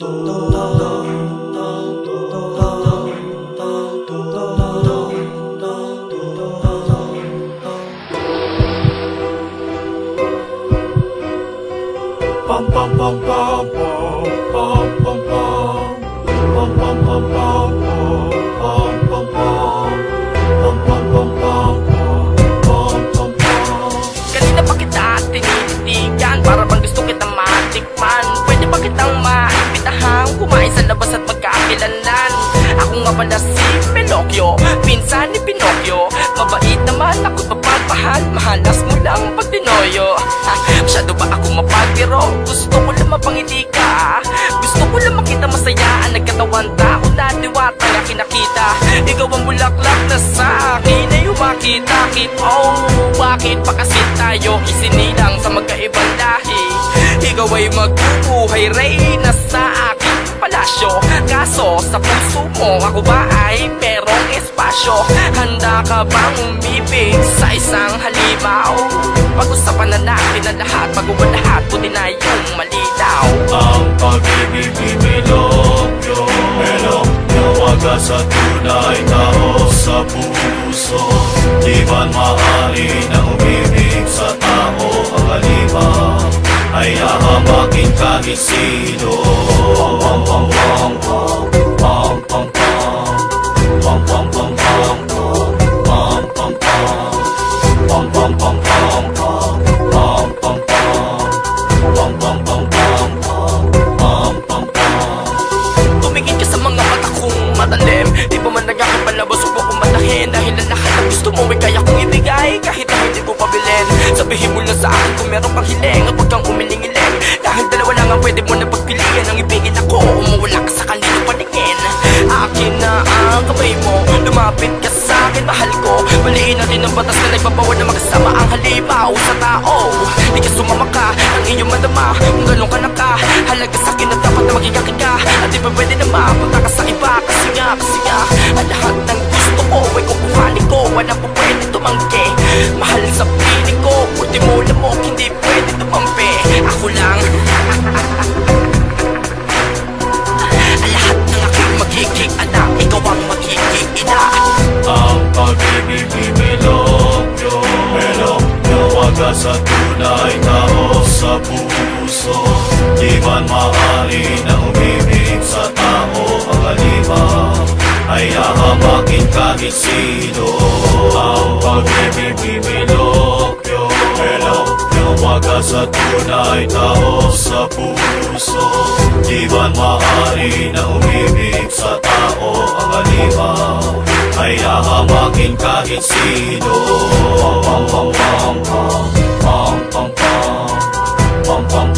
Kanina pa kita tinititigan, para bang gusto kitang matikman. Pwede ba kitang maimbitahan kumain sa labas at magkakilanlan? Ako nga pala si Pinocchio, pinsan ni Pinocchio. Mabait naman ako'y mapagmahal, mahalas mo lang pag tinoyo. Masyado ba ako mapagiro? Gusto ko lang mapangiti ka. Gusto ko lang makita masaya ang nagkatawan tao na diwata na kinakita. Ikaw ang bulaklak na sa akin ay umakit-akit. Oh, bakit pa kasi tayo isinilang sa magkaibang lahi? Ikaw ay magbubuhay reyna sa aking palasyo. Kaso sa puso mo ako ba ay merong espasyo? Handa ka bang umibig sa isang halimaw? Pag-usapan na natin ang lahat, bago ang lahat puti na yung malinaw. Ang pag-ibig Pinocchio, wagas at tunay tao sa puso. Di man maaari na umibig sa tao ang halimaw ay ahamakin kahit sino. Pam pam pam pam pam pam pam pam pam pam pam pam pam pam pam pam pam pam pam pam. Tumingin ka sa mga mata kong matalim, di ba man nag-aking palabas, huwag kong matahin. Dahil ang lahat ng gusto mo ay kaya kong ibigay, kahit na hindi ko pabilin. Sabihin mo lang sa akin kung meron pang hiling, at huwag kang umiling-iling. Dahil dalawa lang ang pwede mo na pagpilian, ang ibigin ako o mawala ka sa kanino paningin. Akin na ang kamay mo, lumapit ka sa akin, mahal ko. Maliin natin ang batas na nagbabawal na magkasama ang halimaw sa tao. Di ka sumama ka, ang iyong madama, kung ganun ka na ka. Halaga sa akin na dapat na maging akin ka, at di ba pwede na mapunta ka sa iba? Kasi nga, ang lahat ng gusto ko ay kukuhanin ko, walang po pwede tumanggi. Mahal sa piling ko, ultimo lamok, hindi pwede tumampi. Ako lang ang lahat ng aking magiging anak, ikaw ang magiging ina. Ang pag-ibig Pinocchio, wagas at tunay tao sa puso. Di man maaari na umibig sa tao ang halimaw ay ahamakin kahit sino. Ang pag-ibig Pinocchio, wagas at tunay tao sa puso. Di man maaari na umibig sa tao ang halimaw ay ahamakin kahit sino. Pam pam pam pam pam pam pam pam pam